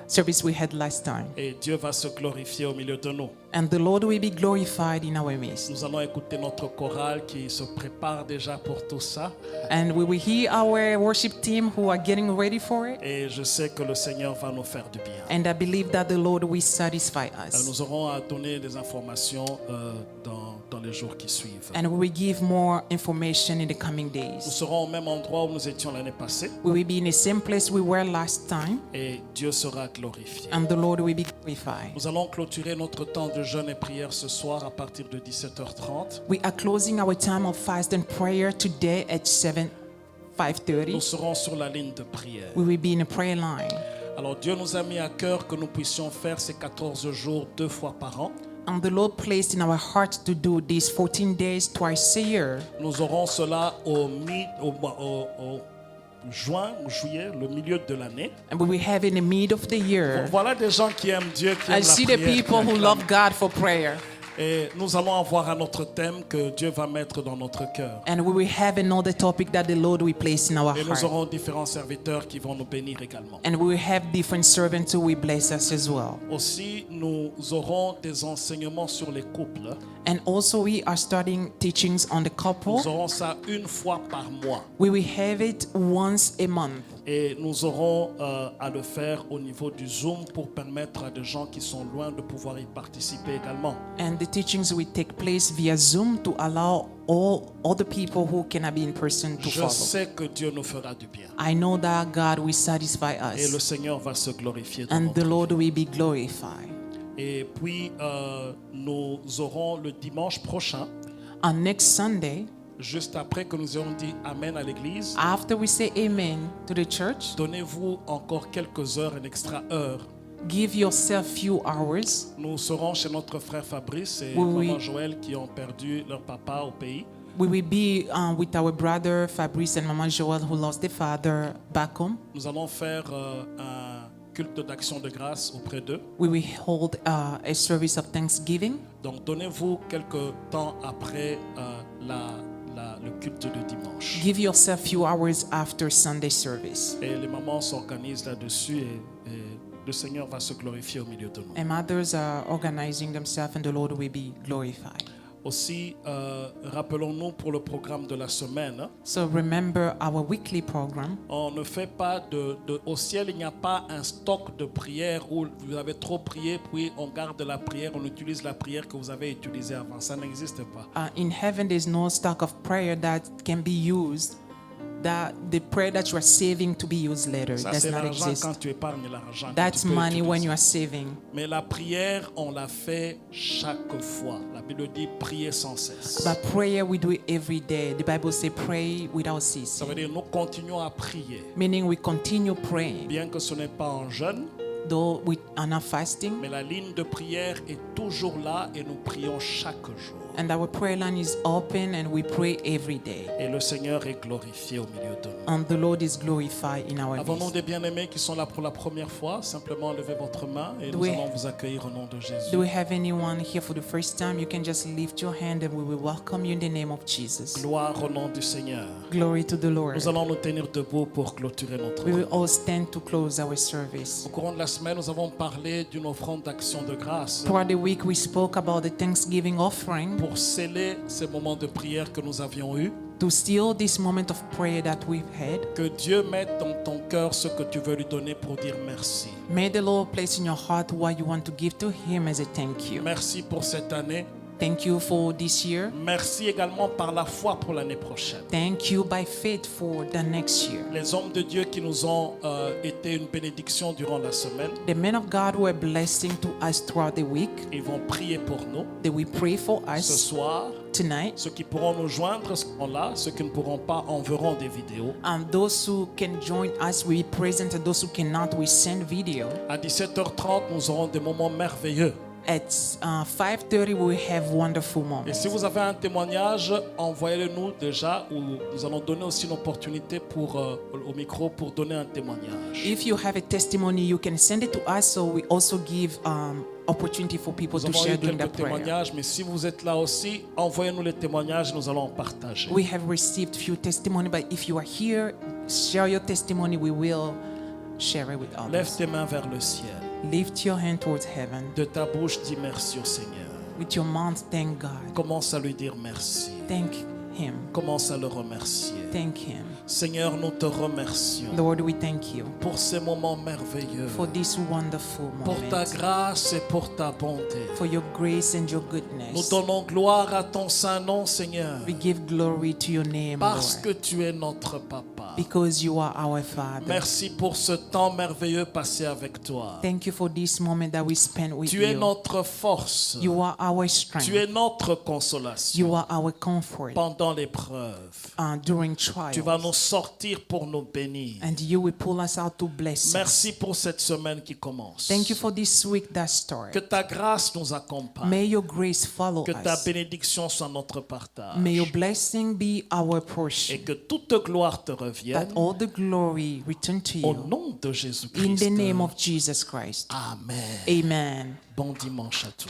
A: service we had last time.
B: Et Dieu va se glorifier au milieu de nous.
A: And the Lord will be glorified in our midst.
B: Nous allons écouter notre chorale qui se prépare déjà pour tout ça.
A: And we will hear our worship team who are getting ready for it.
B: Et je sais que le Seigneur va nous faire du bien.
A: And I believe that the Lord will satisfy us.
B: Nous aurons à donner des informations dans les jours qui suivent.
A: And we will give more information in the coming
B: Nous
A: days.
B: serons au même endroit où nous étions l'année passée
A: We will be in the same place we were last time.
B: et Dieu sera glorifié.
A: And the Lord will be glorified.
B: Nous allons clôturer notre temps de jeûne et prière ce soir à partir de 17h30.
A: We are closing our time of fast and prayer today at
B: Nous
A: 5:30.
B: serons sur la ligne de prière.
A: We will be in a prayer line.
B: Alors Dieu nous a mis à cœur que nous puissions faire ces 14 jours 2 fois par an.
A: And the Lord placed in our hearts to do these 14 days twice a year.
B: Nous aurons cela au juin ou juillet, le milieu de l'année.
A: And we will have in the mid of the year.
B: Voilà des gens qui aiment Dieu, qui aiment
A: I
B: la
A: see the
B: prière,
A: people
B: qui
A: who
B: acclament.
A: love God for prayer.
B: Et nous allons avoir un autre thème que Dieu va mettre dans notre cœur.
A: And we will have another topic that the Lord will place in our
B: Et nous
A: heart.
B: aurons différents serviteurs qui vont nous bénir également.
A: And we will have different servants who will bless us as well.
B: Aussi, nous aurons des enseignements sur les couples.
A: And also we are starting teachings on the couple.
B: Nous aurons ça une fois par mois.
A: We will have it once a month.
B: Et nous aurons à le faire au niveau du Zoom pour permettre à des gens qui sont loin de pouvoir y participer également.
A: And the teachings will take place via Zoom to allow all other people who cannot be in person to
B: Je
A: follow.
B: sais que Dieu nous fera du bien.
A: I know that God will satisfy
B: Et le
A: us.
B: Seigneur va se glorifier dans
A: And
B: notre
A: the
B: vie.
A: Lord will be glorified.
B: Et puis, nous aurons le dimanche prochain,
A: On next Sunday,
B: juste après que nous ayons dit Amen à l'église,
A: after we say amen to the church,
B: donnez-vous encore quelques heures, une extra heure.
A: give yourself few hours.
B: Nous serons chez notre frère Fabrice et
A: Oui, oui.
B: maman Joël qui ont perdu leur papa au pays.
A: We will be with our brother Fabrice and Mama Joel who lost their father back home.
B: Nous allons faire un culte d'action de grâce auprès d'eux.
A: We will hold a service of thanksgiving.
B: Donc donnez-vous quelques temps après le culte de dimanche.
A: Give yourself few hours after Sunday service.
B: Et les mamans s'organisent là-dessus et le Seigneur va se glorifier au milieu de nous.
A: And mothers are organizing themselves and the Lord will be glorified.
B: Aussi, rappelons-nous pour le programme de la semaine, hein,
A: So remember our weekly program.
B: on ne fait pas au ciel, il n'y a pas un stock de prières où vous avez trop prié, puis on garde la prière, on utilise la prière que vous avez utilisée avant. Ça n'existe pas.
A: In heaven, there's no stock of prayer that can be used. That the prayer that you are saving to be used later
B: Ça,
A: does
B: c'est
A: not
B: l'argent
A: exist.
B: quand tu épargnes l'argent. que
A: That's
B: tu peux
A: money when
B: utiliser.
A: you are saving.
B: Mais la prière, on la fait chaque fois. La Bible dit prier sans cesse.
A: But prayer we do it every day. The Bible says pray without
B: Ça
A: ceasing.
B: veut dire nous continuons à prier.
A: Meaning we continue praying.
B: Bien que ce n'est pas en jeûne,
A: Though we are not fasting.
B: mais la ligne de prière est toujours là et nous prions chaque jour.
A: And our prayer line is open and we pray every day.
B: Et le Seigneur est glorifié au milieu de nous.
A: And the Lord is glorified in our
B: Avons-nous
A: midst.
B: des bien-aimés qui sont là pour la première fois? Simplement levez votre main et nous
A: Oui.
B: allons vous accueillir au nom de Jésus.
A: Do we have anyone here for the first time? You can just lift your hand and we will welcome you in the name of Jesus.
B: Gloire au nom du Seigneur.
A: Glory to the Lord.
B: Nous allons nous tenir debout pour clôturer notre
A: We will
B: culte.
A: all stand to close our service.
B: Au courant de la semaine, nous avons parlé d'une offrande d'action de grâce
A: Throughout the week, we spoke about the Thanksgiving offering
B: pour sceller ces moments de prière que nous avions eus.
A: to seal this moment of prayer that we've had.
B: Que Dieu mette dans ton cœur ce que tu veux lui donner pour dire merci.
A: May the Lord place in your heart what you want to give to Him as a thank you.
B: Merci pour cette année.
A: Thank you for this year.
B: Merci également par la foi pour l'année prochaine.
A: Thank you by faith for the next year.
B: Les hommes de Dieu qui nous ont été une bénédiction durant la semaine,
A: The men of God were a blessing to us throughout the week.
B: ils vont prier pour nous.
A: They will pray for
B: Ce
A: us
B: soir,
A: tonight.
B: ceux qui pourront nous joindre seront là. Ceux qui ne pourront pas enverront des vidéos.
A: And those who can join us will be present, and those who cannot will send video.
B: À 17h30, nous aurons des moments merveilleux.
A: At 5:30, we will have wonderful
B: Et
A: moments.
B: si vous avez un témoignage, envoyez-le-nous déjà, ou nous allons donner aussi une opportunité au micro pour donner un témoignage.
A: If you have a testimony, you can send it to us, so we also give opportunity for people
B: Nous
A: to
B: avons
A: share
B: eu
A: during the
B: quelques
A: prayer.
B: témoignages, mais si vous êtes là aussi, envoyez-nous les témoignages, nous allons en partager.
A: We have received few testimony, but if you are here, share your testimony. We will Share it with
B: Lève
A: others.
B: tes mains vers le ciel.
A: Lift your hand towards heaven.
B: De ta bouche, dis merci au Seigneur.
A: With your mouth, thank God.
B: Commence à lui dire merci.
A: Thank Him.
B: Commence à le remercier.
A: Thank Him.
B: Seigneur, nous te remercions
A: Lord, we thank you
B: pour ces moments merveilleux,
A: for this wonderful
B: pour ta
A: moment,
B: grâce et pour ta bonté.
A: for your grace and your
B: Nous
A: goodness.
B: donnons gloire à ton saint nom, Seigneur,
A: We give glory to your name,
B: parce
A: Lord,
B: que tu es notre papa.
A: because you are our Father.
B: Merci pour ce temps merveilleux passé avec toi.
A: Thank you for this moment that we spent with
B: Tu es
A: you.
B: notre force.
A: You are our
B: Tu es
A: strength.
B: notre consolation
A: You are our comfort
B: pendant l'épreuve.
A: during
B: Tu vas
A: trials.
B: nous sortir pour nous bénir.
A: And you will pull us out to bless us.
B: Merci pour cette semaine qui commence.
A: Thank you for this week that
B: Que
A: started.
B: ta grâce nous accompagne.
A: May your grace follow
B: Que ta
A: us.
B: bénédiction soit notre partage.
A: May your blessing be our
B: Et
A: portion.
B: que toute gloire te revienne.
A: That all the glory return to
B: Au
A: you.
B: nom de
A: In
B: Jésus-Christ.
A: the name of Jesus Christ.
B: Amen.
A: Amen.
B: Bon dimanche à tous.